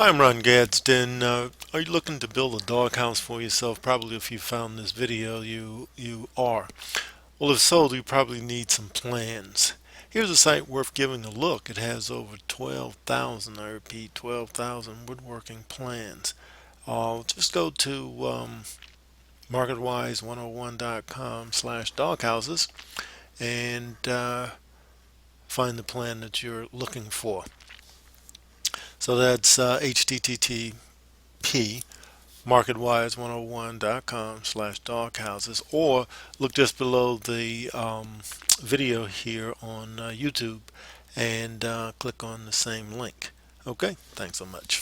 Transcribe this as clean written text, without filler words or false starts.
I'm Ron Gadsden. Are you looking to build a doghouse for yourself? Probably if you found this video, you are. Well, if so, you probably need some plans. Here's a site worth giving a look. It has over 12,000, I repeat, 12,000 woodworking plans. Just go to marketwise101.com/doghouses and find the plan that you're looking for. So that's HTTP marketwise101.com/doghouses, or look just below the video here on YouTube and click on the same link. Okay, thanks so much.